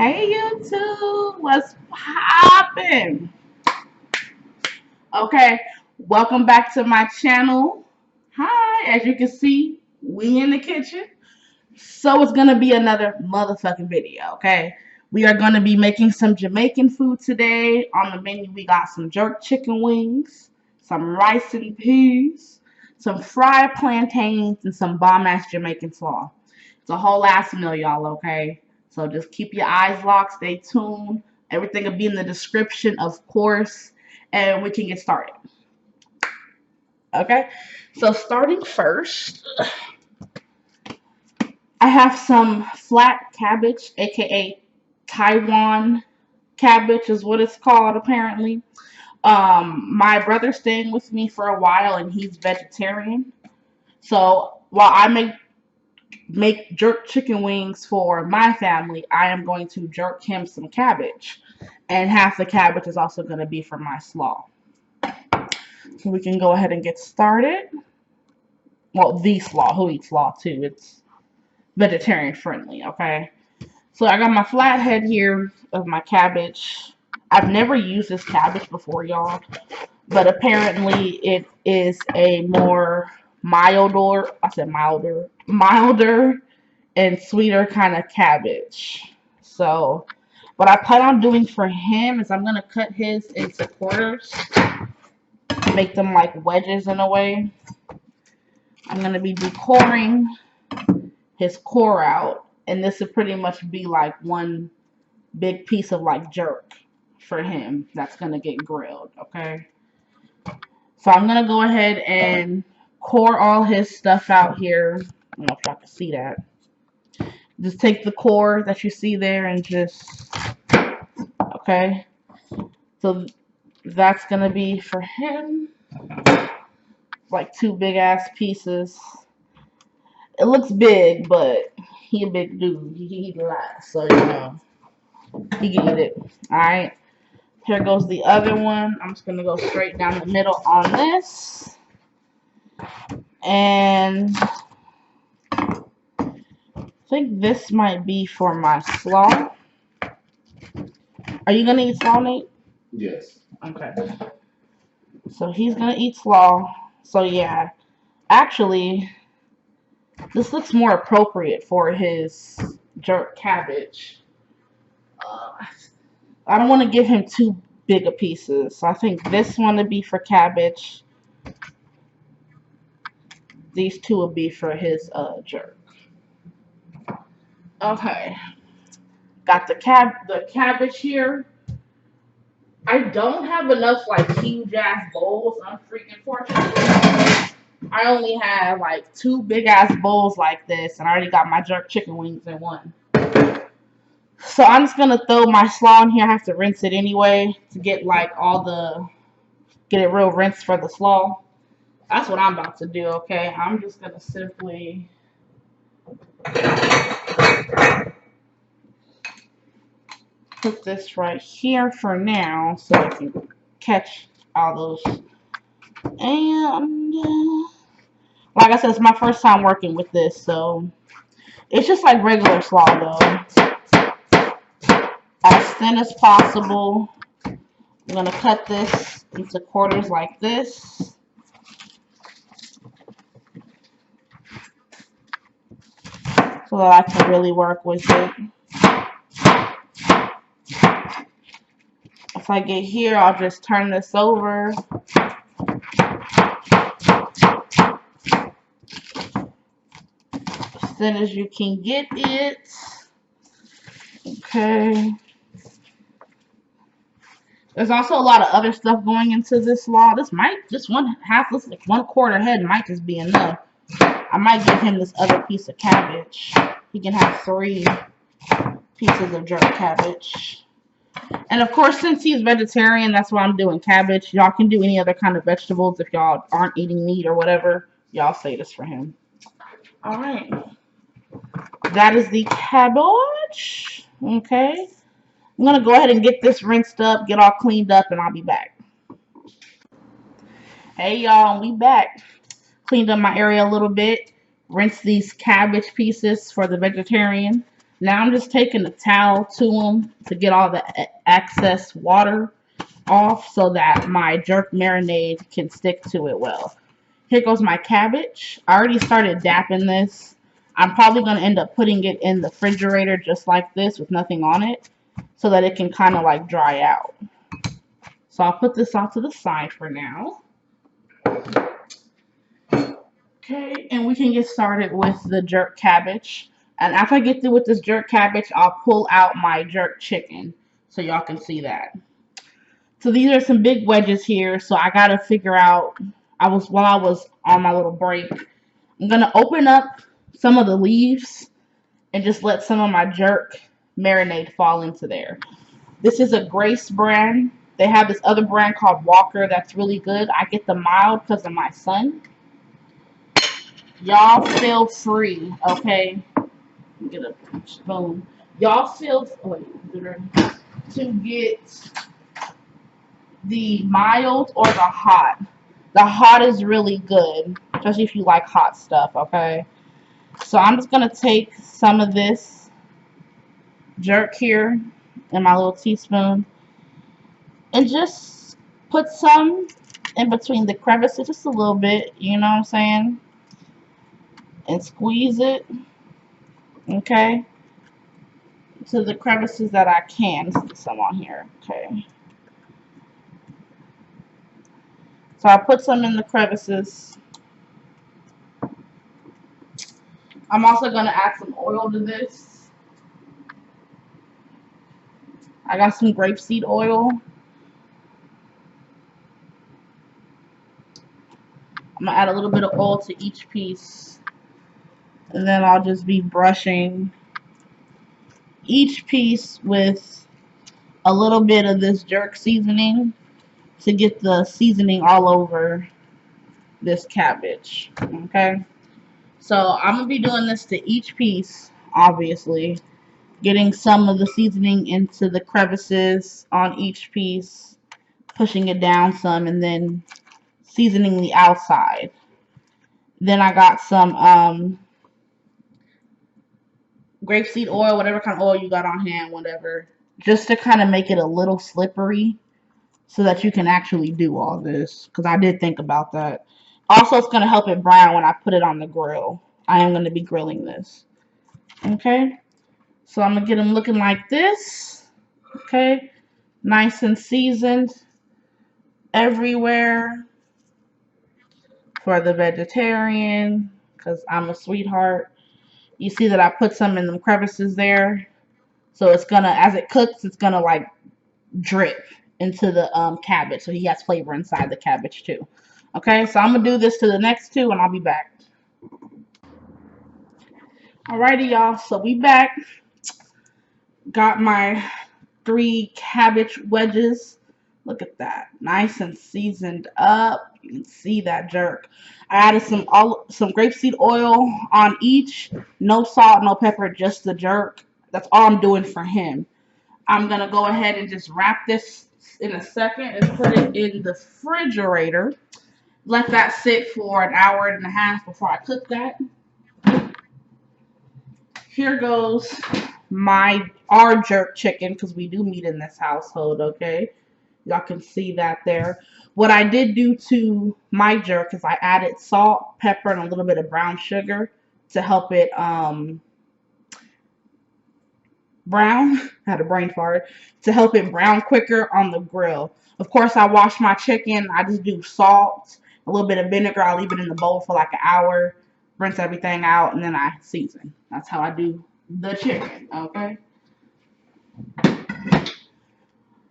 Hey YouTube, what's poppin'? Okay, welcome back to my channel. Hi, as you can see, we in the kitchen. So it's gonna be another motherfucking video, okay? We are gonna be making some Jamaican food today. On the menu, we got some jerk chicken wings, some rice and peas, some fried plantains, and some bomb-ass Jamaican slaw. It's a whole ass meal, y'all, okay? So just keep your eyes locked, stay tuned. Everything will be in the description, of course, and we can get started. Okay? So starting first, I have some flat cabbage, aka Taiwan cabbage is what it's called apparently. My brother's staying with me for a while and he's vegetarian. So while I make jerk chicken wings for my family, I am going to jerk him some cabbage. And half the cabbage is also going to be for my slaw. So we can go ahead and get started. Well, the slaw. Who eats slaw too? It's vegetarian friendly, okay? So I got my flathead here of my cabbage. I've never used this cabbage before, y'all. But apparently it is a more milder and sweeter kind of cabbage. So what I plan on doing for him is I'm going to cut his into quarters, make them like wedges in a way. I'm going to be decoring his core out, and this would pretty much be like one big piece of like jerk for him that's going to get grilled, okay? So I'm going to go ahead and core all his stuff out here. I don't know if y'all can see that. Just take the core that you see there and just, okay. So that's going to be for him. Like two big ass pieces. It looks big, but he a big dude. He eat a lot, so you know he can eat it. Alright. Here goes the other one. I'm just going to go straight down the middle on this. And I think this might be for my slaw. Are you going to eat slaw, Nate? Yes. Okay. So he's going to eat slaw. So yeah. Actually, this looks more appropriate for his jerk cabbage. I don't want to give him too big of pieces. So I think this one would be for cabbage. These two will be for his jerk. Okay. Got the cabbage here. I don't have enough like huge ass bowls, unfortunately. I only have like two big ass bowls like this, and I already got my jerk chicken wings in one. So I'm just gonna throw my slaw in here. I have to rinse it anyway to get like get it real rinsed for the slaw. That's what I'm about to do, okay? I'm just gonna simply put this right here for now so I can catch all those. And like I said, it's my first time working with this, so it's just like regular slaw though. As thin as possible. I'm gonna cut this into quarters like this. So that I can really work with it. If I get here, I'll just turn this over. As thin as you can get it. Okay. There's also a lot of other stuff going into this slaw. This one quarter head might just be enough. I might give him this other piece of cabbage. He can have 3 pieces of jerk cabbage. And of course, since he's vegetarian, that's why I'm doing cabbage. Y'all can do any other kind of vegetables if y'all aren't eating meat or whatever. Y'all say this for him. Alright. That is the cabbage. Okay. I'm going to go ahead and get this rinsed up, get all cleaned up, and I'll be back. Hey, y'all. We back. Cleaned up my area a little bit. Rinse these cabbage pieces for the vegetarian. Now I'm just taking a towel to them to get all the excess water off so that my jerk marinade can stick to it well. Here goes my cabbage. I already started dapping this. I'm probably going to end up putting it in the refrigerator just like this with nothing on it so that it can kind of like dry out. So I'll put this off to the side for now. Okay, and we can get started with the jerk cabbage. And after I get through with this jerk cabbage, I'll pull out my jerk chicken so y'all can see that. So these are some big wedges here, so I gotta figure out, while I was on my little break, I'm gonna open up some of the leaves and just let some of my jerk marinade fall into there. This is a Grace brand. They have this other brand called Walker that's really good. I get the mild because of my son. Y'all feel free, okay? Get a spoon. Y'all feel to get the mild or the hot. The hot is really good, especially if you like hot stuff, okay? So I'm just going to take some of this jerk here in my little teaspoon and just put some in between the crevices, just a little bit, you know what I'm saying? And squeeze it, okay, to the crevices that I can. Let's get some on here, okay. So I'll put some in the crevices. I'm also going to add some oil to this. I got some grapeseed oil. I'm going to add a little bit of oil to each piece. And then I'll just be brushing each piece with a little bit of this jerk seasoning to get the seasoning all over this cabbage, okay? So I'm going to be doing this to each piece, obviously. Getting some of the seasoning into the crevices on each piece, pushing it down some, and then seasoning the outside. Then I got some grapeseed oil, whatever kind of oil you got on hand, whatever, just to kind of make it a little slippery so that you can actually do all this, because I did think about that. Also, it's going to help it brown when I put it on the grill. I am going to be grilling this. Okay, so I'm going to get them looking like this. Okay, nice and seasoned everywhere for the vegetarian, because I'm a sweetheart. You see that I put some in the crevices there. So it's going to, as it cooks, it's going to like drip into the cabbage. So he has flavor inside the cabbage too. Okay, so I'm going to do this to the next two and I'll be back. Alrighty, y'all. So we back. Got my 3 cabbage wedges. Look at that. Nice and seasoned up. You can see that jerk. I added some grapeseed oil on each. No salt, no pepper, just the jerk. That's all I'm doing for him. I'm going to go ahead and just wrap this in a second and put it in the refrigerator. Let that sit for an hour and a half before I cook that. Here goes our jerk chicken, because we do meat in this household, okay? Y'all can see that there. What I did do to my jerk is I added salt, pepper, and a little bit of brown sugar to help it brown. I had a brain fart. To help it brown quicker on the grill. Of course, I wash my chicken. I just do salt, a little bit of vinegar. I'll leave it in the bowl for like an hour, rinse everything out, and then I season. That's how I do the chicken, okay?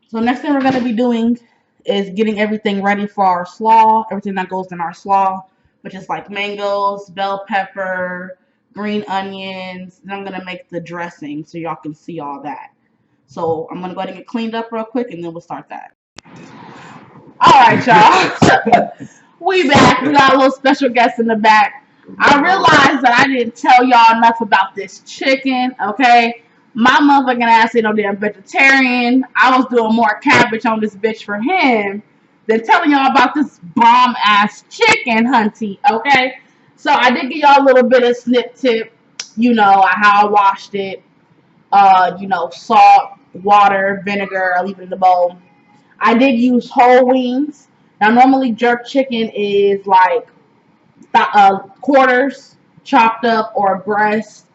So next thing we're going to be doing is getting everything ready for our slaw, everything that goes in our slaw, which is like mangoes, bell pepper, green onions. Then I'm going to make the dressing so y'all can see all that. So I'm going to go ahead and get cleaned up real quick, and then we'll start that. All right, y'all. We back. We got a little special guest in the back. I realized that I didn't tell y'all enough about this chicken, okay? My motherfucking ass ain't no damn vegetarian. I was doing more cabbage on this bitch for him than telling y'all about this bomb-ass chicken, hunty, okay? So I did give y'all a little bit of snip tip, you know, how I washed it. You know, salt, water, vinegar. I leave it in the bowl. I did use whole wings. Now, normally jerk chicken is like quarters chopped up or breast.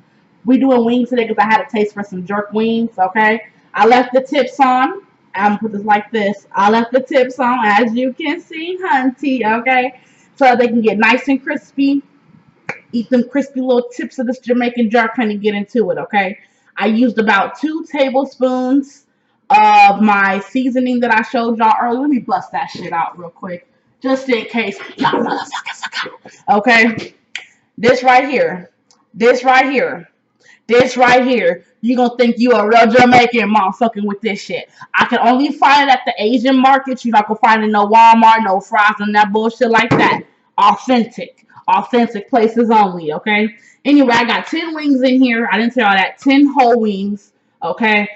We doing wings today because I had a taste for some jerk wings. Okay, I left the tips on. I'm gonna put this like this. I left the tips on, as you can see, hunty. Okay, so they can get nice and crispy. Eat them crispy little tips of this Jamaican jerk and get into it. Okay, I used about 2 tablespoons of my seasoning that I showed y'all earlier. Let me bust that shit out real quick, just in case y'all motherfuckers forgot. Okay, this right here, this right here, this right here. You gonna think you a real Jamaican motherfucking with this shit. I can only find it at the Asian markets. You're not gonna find it in no Walmart, no fries, and that bullshit like that. Authentic. Authentic places only, okay? Anyway, I got 10 wings in here. I didn't say all that. 10 whole wings, okay?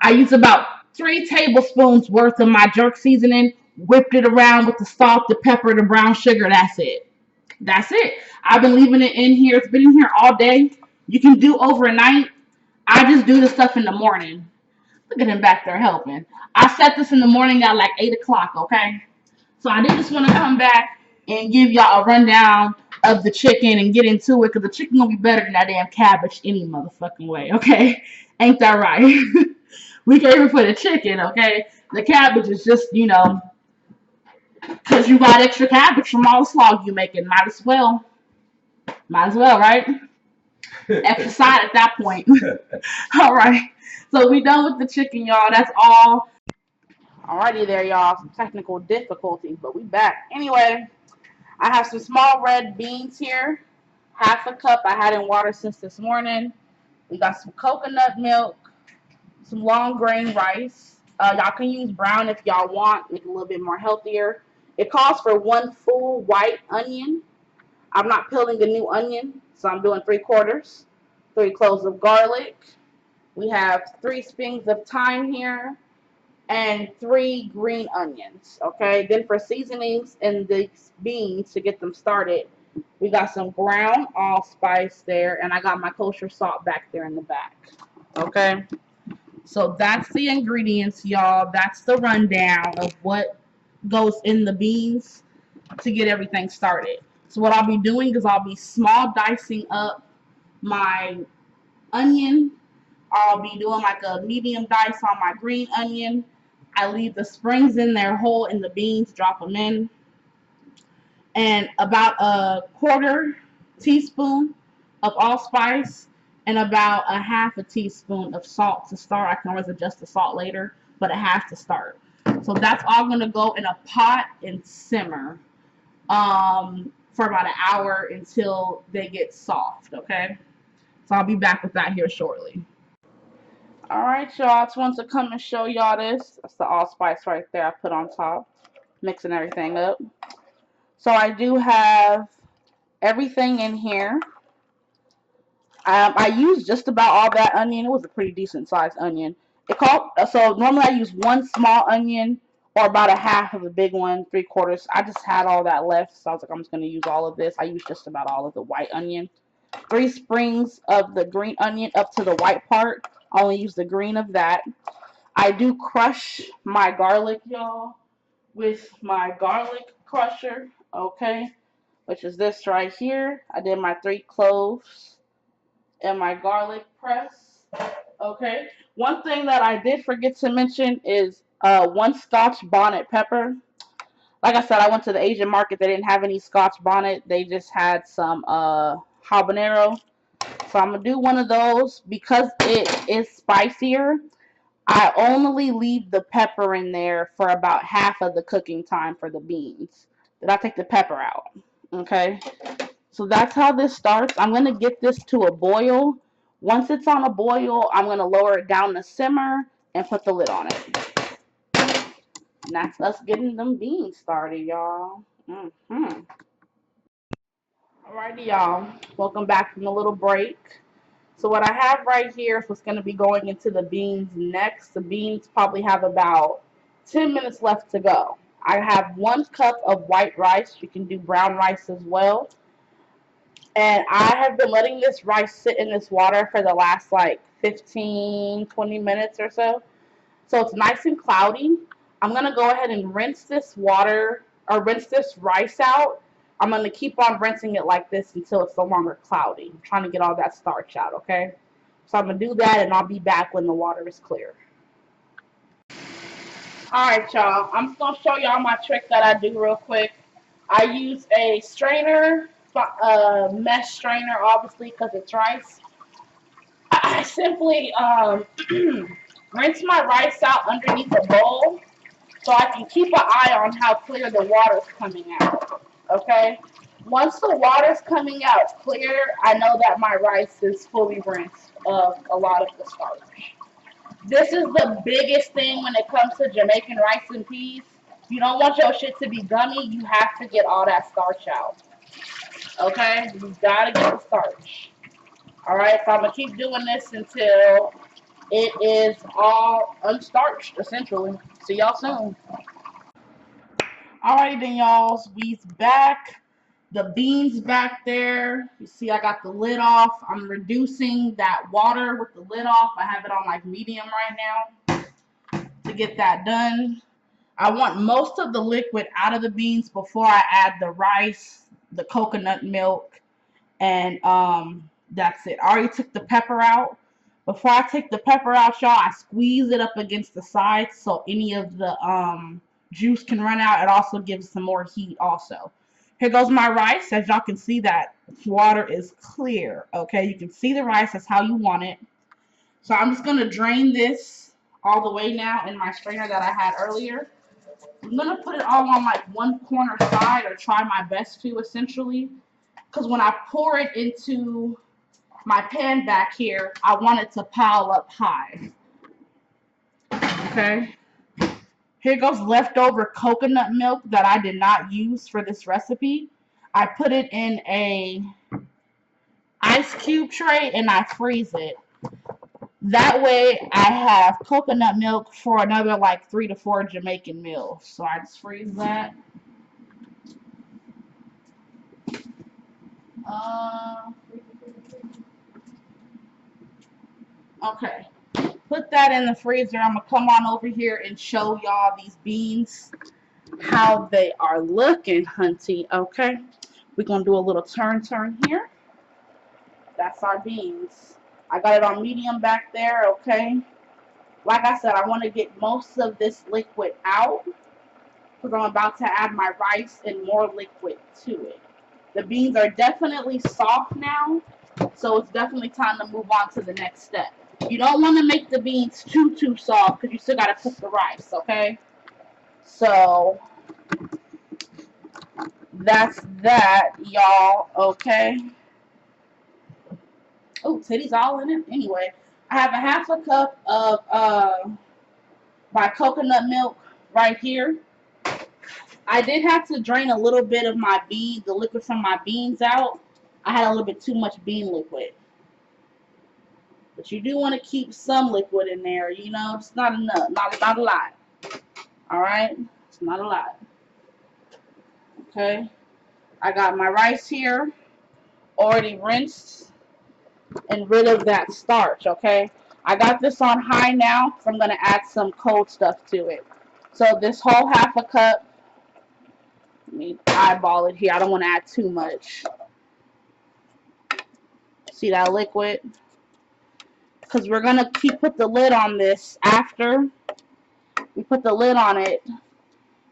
I used about 3 tablespoons worth of my jerk seasoning, whipped it around with the salt, the pepper, the brown sugar. That's it. That's it. I've been leaving it in here. It's been in here all day. You can do overnight. I just do the stuff in the morning. Look at him back there helping. I set this in the morning at like 8 o'clock, okay? So I did just want to come back and give y'all a rundown of the chicken and get into it because the chicken gonna be better than that damn cabbage any motherfucking way, okay? Ain't that right? We can even put a chicken, okay? The cabbage is just, you know, because you got extra cabbage from all the slaw you making. Might as well. Might as well, right? Extra side at that point. All right. So we done with the chicken, y'all. That's all. Alrighty there, y'all. Some technical difficulties, but we back. Anyway, I have some small red beans here. Half a cup I had in water since this morning. We got some coconut milk, some long grain rice. Y'all can use brown if y'all want, make it a little bit more healthier. It calls for 1 full white onion. I'm not peeling a new onion, so I'm doing 3/4. 3 cloves of garlic. We have 3 sprigs of thyme here and 3 green onions. Okay, then for seasonings and the beans to get them started, we got some ground allspice there, and I got my kosher salt back there in the back. Okay, so that's the ingredients, y'all. That's the rundown of what goes in the beans to get everything started. So what I'll be doing is I'll be small dicing up my onion. I'll be doing like a medium dice on my green onion. I leave the springs in there whole in the beans, drop them in. And about a 1/4 teaspoon of allspice and about a 1/2 teaspoon of salt to start. I can always adjust the salt later, but it has to start. So that's all going to go in a pot and simmer for about an hour until they get soft, okay? So I'll be back with that here shortly. Alright, y'all. I just wanted to come and show y'all this. That's the allspice right there I put on top, mixing everything up. So I do have everything in here. I used just about all that onion. It was a pretty decent sized onion. So normally I use 1 small onion or about a 1/2 of a big one, 3/4. I just had all that left, so I was like, I'm just gonna use all of this. I used just about all of the white onion. 3 sprigs of the green onion up to the white part. I only use the green of that. I do crush my garlic, y'all, with my garlic crusher, okay, which is this right here. I did my 3 cloves and my garlic press, okay. One thing that I did forget to mention is 1 Scotch bonnet pepper. Like I said, I went to the Asian market. They didn't have any Scotch bonnet. They just had some habanero. So I'm going to do 1 of those. Because it is spicier, I only leave the pepper in there for about 1/2 of the cooking time for the beans. Then I take the pepper out. Okay. So that's how this starts. I'm going to get this to a boil. Once it's on a boil, I'm going to lower it down to simmer and put the lid on it. And that's us getting them beans started, y'all. Alrighty, y'all. Welcome back from a little break. So what I have right here is what's going to be going into the beans next. The beans probably have about 10 minutes left to go. I have 1 cup of white rice. You can do brown rice as well. And I have been letting this rice sit in this water for the last like 15, 20 minutes or so. So it's nice and cloudy. I'm going to go ahead and rinse this water or rinse this rice out. I'm going to keep on rinsing it like this until it's no longer cloudy. I'm trying to get all that starch out, okay? So I'm going to do that and I'll be back when the water is clear. Alright, y'all. I'm just going to show y'all my trick that I do real quick. I use a strainer, a mesh strainer, obviously, because it's rice. I simply rinse my rice out underneath a bowl so I can keep an eye on how clear the water's coming out. Okay? Once the water's coming out clear, I know that my rice is fully rinsed of a lot of the starch. This is the biggest thing when it comes to Jamaican rice and peas. If you don't want your shit to be gummy, you have to get all that starch out. Okay? You gotta get the starch. Alright, so I'm gonna keep doing this until it is all unstarched, essentially. See y'all soon. Alrighty then, y'all. We's back. The beans back there. You see I got the lid off. I'm reducing that water with the lid off. I have it on like medium right now to get that done. I want most of the liquid out of the beans before I add the rice, the coconut milk, and that's it. I already took the pepper out. Before I take the pepper out, y'all, I squeeze it up against the sides so any of the juice can run out. It also gives some more heat also. Here goes my rice. As y'all can see, that water is clear. Okay, you can see the rice. That's how you want it. So I'm just going to drain this all the way now in my strainer that I had earlier. I'm going to put it all on like one corner side, or try my best to, essentially. Because when I pour it into my pan back here, I want it to pile up high. Okay. Here goes leftover coconut milk that I did not use for this recipe. I put it in a ice cube tray and I freeze it. That way I have coconut milk for another like 3 to 4 Jamaican meals. So I just freeze that. Okay. Put that in the freezer. I'm going to come on over here and show y'all these beans, how they are looking, hunty. Okay. We're going to do a little turn here. That's our beans. I got it on medium back there, okay? Like I said, I want to get most of this liquid out because I'm about to add my rice and more liquid to it. The beans are definitely soft now, so it's definitely time to move on to the next step. You don't want to make the beans too soft because you still got to cook the rice, okay? So that's that, y'all, okay? Oh, titties all in it. Anyway, I have a half a cup of my coconut milk right here. I did have to drain a little bit of my the liquid from my beans out. I had a little bit too much bean liquid. But you do want to keep some liquid in there. You know, it's not enough. Not a lot. Alright? It's not a lot. Okay? I got my rice here. Already rinsed and rid of that starch, okay? I got this on high now because I'm going to add some cold stuff to it. So this whole half a cup, let me eyeball it here. I don't want to add too much. See that liquid? Because we're going to put the lid on this after we put the lid on it.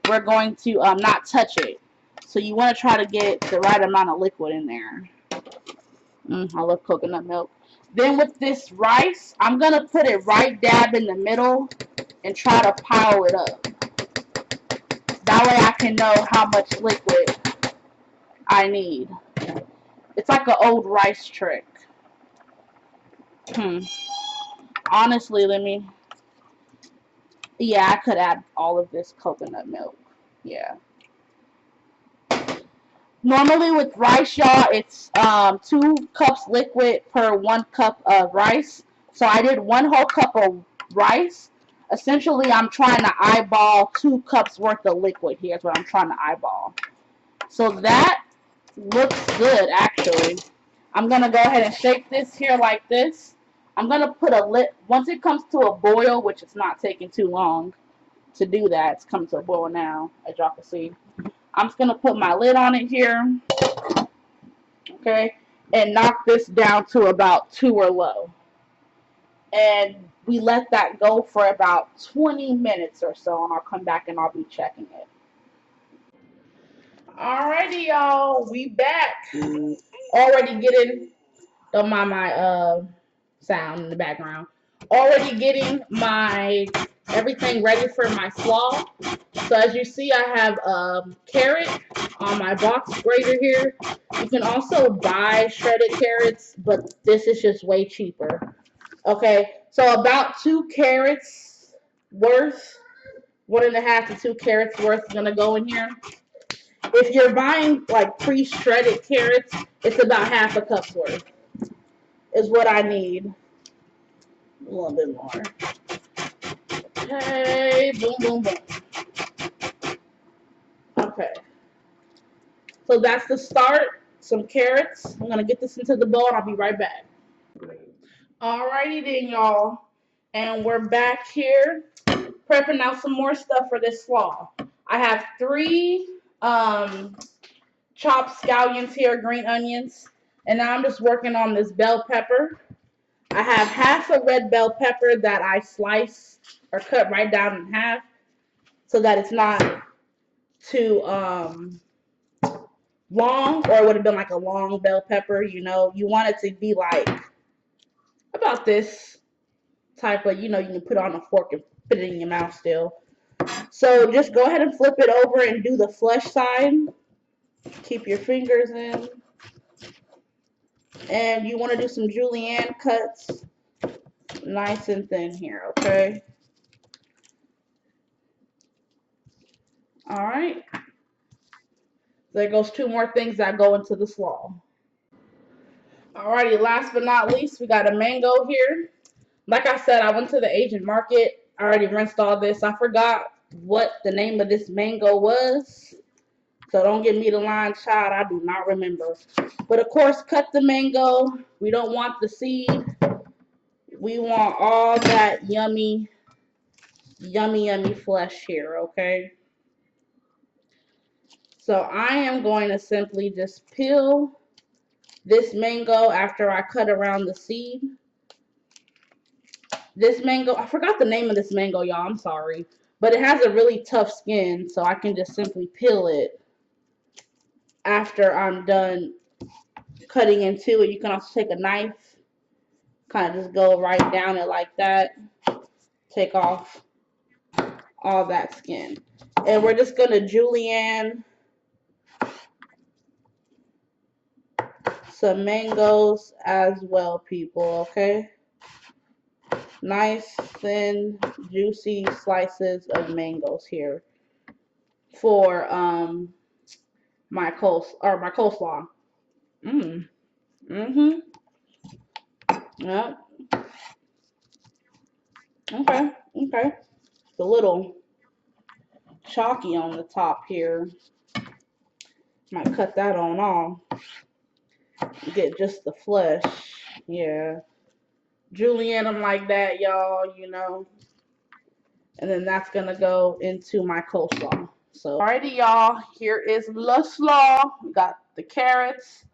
We're going to not touch it. So you want to try to get the right amount of liquid in there. I love coconut milk. Then with this rice, I'm going to put it right dab in the middle and try to pile it up. That way I can know how much liquid I need. It's like an old rice trick. Honestly, yeah, I could add all of this coconut milk. Yeah. Normally with rice, y'all, it's 2 cups liquid per 1 cup of rice. So I did 1 whole cup of rice. Essentially, I'm trying to eyeball 2 cups worth of liquid here. Is what I'm trying to eyeball. So that looks good, actually. I'm going to go ahead and shake this here like this. I'm going to put a lid. Once it comes to a boil, which it's not taking too long to do that. It's coming to a boil now, as y'all can see. I'm just going to put my lid on it here. Okay. And knock this down to about 2 or low. And we let that go for about 20 minutes or so. And I'll come back and I'll be checking it. Alrighty, y'all. We back. Already getting my sound in the background. Already getting my everything ready for my slaw. So as you see, I have carrot on my box grater here. You can also buy shredded carrots, but this is just way cheaper. Okay, so about 2 carrots worth, 1.5 to 2 carrots worth is gonna go in here. If you're buying like pre-shredded carrots, it's about half a cup's worth is what I need. A little bit more. Okay, boom, boom, boom. Okay. So that's the start. Some carrots. I'm going to get this into the bowl and I'll be right back. Alrighty then, y'all. And we're back here prepping out some more stuff for this slaw. I have 3 chopped scallions here, green onions. And now I'm just working on this bell pepper. I have half a red bell pepper that I sliced or cut right down in half so that it's not too long, or it would have been like a long bell pepper, you know. You want it to be like about this type of, you know, you can put it on a fork and put it in your mouth still. So just go ahead and flip it over and do the flesh side. Keep your fingers in. And you want to do some julienne cuts nice and thin here, okay? All right. There goes 2 more things that go into the slaw. Alrighty, last but not least, we got a mango here. Like I said, I went to the Asian market. I already rinsed all this. I forgot what the name of this mango was. So don't give me the line, child. I do not remember. But of course, cut the mango. We don't want the seed. We want all that yummy, yummy, yummy flesh here, okay? So I am going to simply just peel this mango after I cut around the seed. This mango, I forgot the name of this mango, y'all. I'm sorry. But it has a really tough skin, so I can just simply peel it after I'm done cutting into it. You can also take a knife, kind of just go right down it like that. Take off all that skin. And we're just going to julienne some mangoes as well, people, okay? Nice, thin, juicy slices of mangoes here for my coleslaw. Yep. Okay. Okay. It's a little chalky on the top here. Might cut that on off. Get just the flesh. Yeah. Julienne them like that, y'all, you know. And then that's going to go into my coleslaw. So, alrighty, y'all. Here is the slaw. We got the carrots.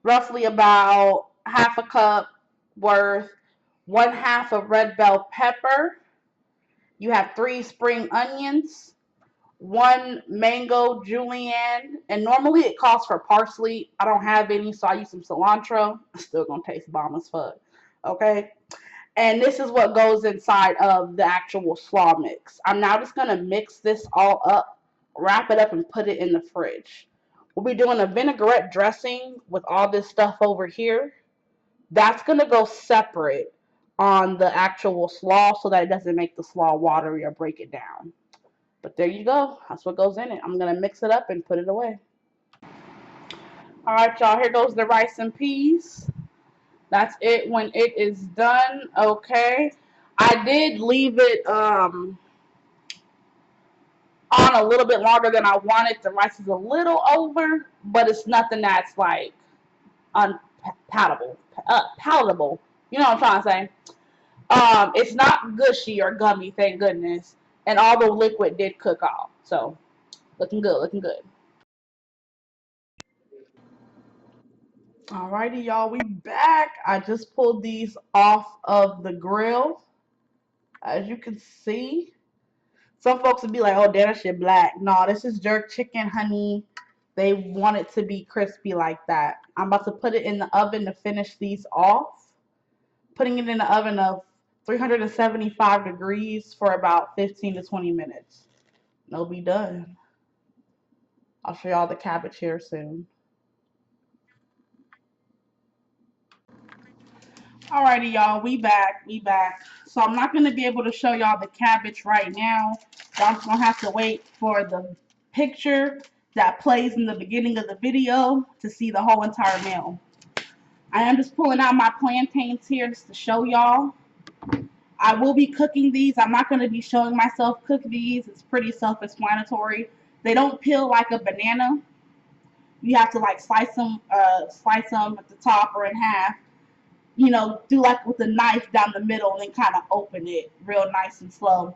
Roughly about half a cup worth. 1/2 of red bell pepper. You have 3 spring onions. 1 mango julienne, and normally it calls for parsley. I don't have any, so I use some cilantro. It's still gonna taste bomb as fuck. Okay, and this is what goes inside of the actual slaw mix. I'm now just gonna mix this all up, wrap it up, and put it in the fridge. We'll be doing a vinaigrette dressing with all this stuff over here. That's gonna go separate on the actual slaw so that it doesn't make the slaw watery or break it down. But there you go. That's what goes in it. I'm going to mix it up and put it away. All right, y'all. Here goes the rice and peas. That's it when it is done. Okay. I did leave it on a little bit longer than I wanted. The rice is a little over, but it's nothing that's like palatable. You know what I'm trying to say? It's not gushy or gummy, thank goodness. And all the liquid did cook off. So, looking good, looking good. Alrighty, y'all, we back. I just pulled these off of the grill. As you can see, some folks would be like, oh, damn, that shit black. No, this is jerk chicken, honey. They want it to be crispy like that. I'm about to put it in the oven to finish these off. Putting it in the oven of 375 degrees for about 15 to 20 minutes. And it'll be done. I'll show y'all the cabbage here soon. Alrighty, y'all, we back. So I'm not gonna be able to show y'all the cabbage right now. Y'all just gonna have to wait for the picture that plays in the beginning of the video to see the whole entire meal. I am just pulling out my plantains here just to show y'all. I will be cooking these. I'm not going to be showing myself cook these. It's pretty self-explanatory. They don't peel like a banana. You have to like slice them at the top or in half. You know, do like with a knife down the middle and then kind of open it real nice and slow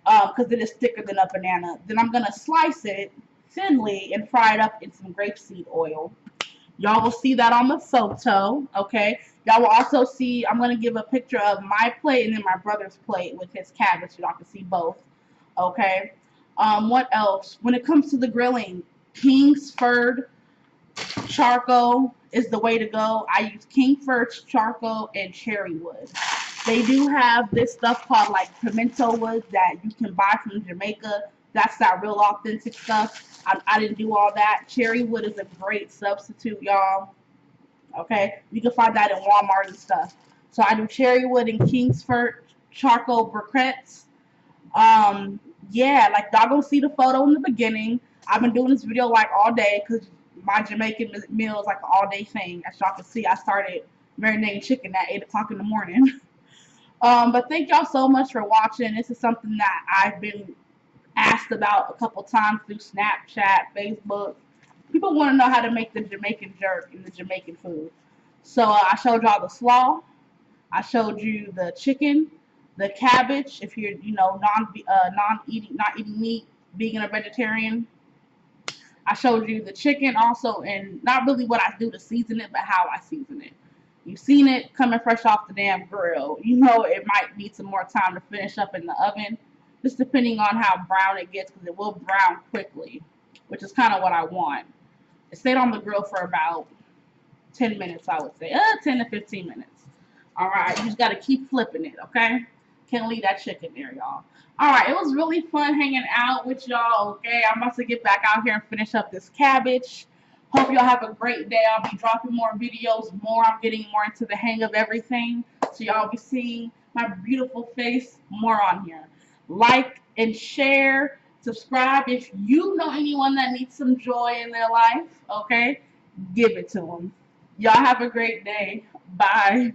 because it is thicker than a banana. Then I'm going to slice it thinly and fry it up in some grapeseed oil. Y'all will see that on the photo, okay? Y'all will also see, I'm going to give a picture of my plate and then my brother's plate with his cabbage so y'all can see both, okay? What else? When it comes to the grilling, Kingsford charcoal is the way to go. I use Kingsford charcoal and cherry wood. They do have this stuff called like pimento wood that you can buy from Jamaica. That's that real authentic stuff. I didn't do all that. Cherry wood is a great substitute, y'all. Okay, you can find that in Walmart and stuff. So I do cherry wood and Kingsford charcoal briquettes. Yeah, like y'all gonna see the photo in the beginning. I've been doing this video like all day because my Jamaican meal is like an all day thing. As y'all can see, I started marinating chicken at 8 o'clock in the morning. But thank y'all so much for watching. This is something that I've been asked about a couple times through Snapchat, Facebook. People want to know how to make the Jamaican jerk and the Jamaican food. So I showed y'all the slaw. I showed you the chicken, the cabbage. If you're, you know, not eating meat, vegan or vegetarian. I showed you the chicken also, and not really what I do to season it, but how I season it. You've seen it coming fresh off the damn grill. You know it might need some more time to finish up in the oven, just depending on how brown it gets, because it will brown quickly, which is kind of what I want. It stayed on the grill for about 10 minutes, I would say. 10 to 15 minutes. All right, you just got to keep flipping it, okay? Can't leave that chicken there, y'all. All right, it was really fun hanging out with y'all, okay? I'm about to get back out here and finish up this cabbage. Hope y'all have a great day. I'll be dropping more videos, I'm getting more into the hang of everything. So y'all be seeing my beautiful face more on here. Like and share. Subscribe if you know anyone that needs some joy in their life, okay? Give it to them. Y'all have a great day. Bye.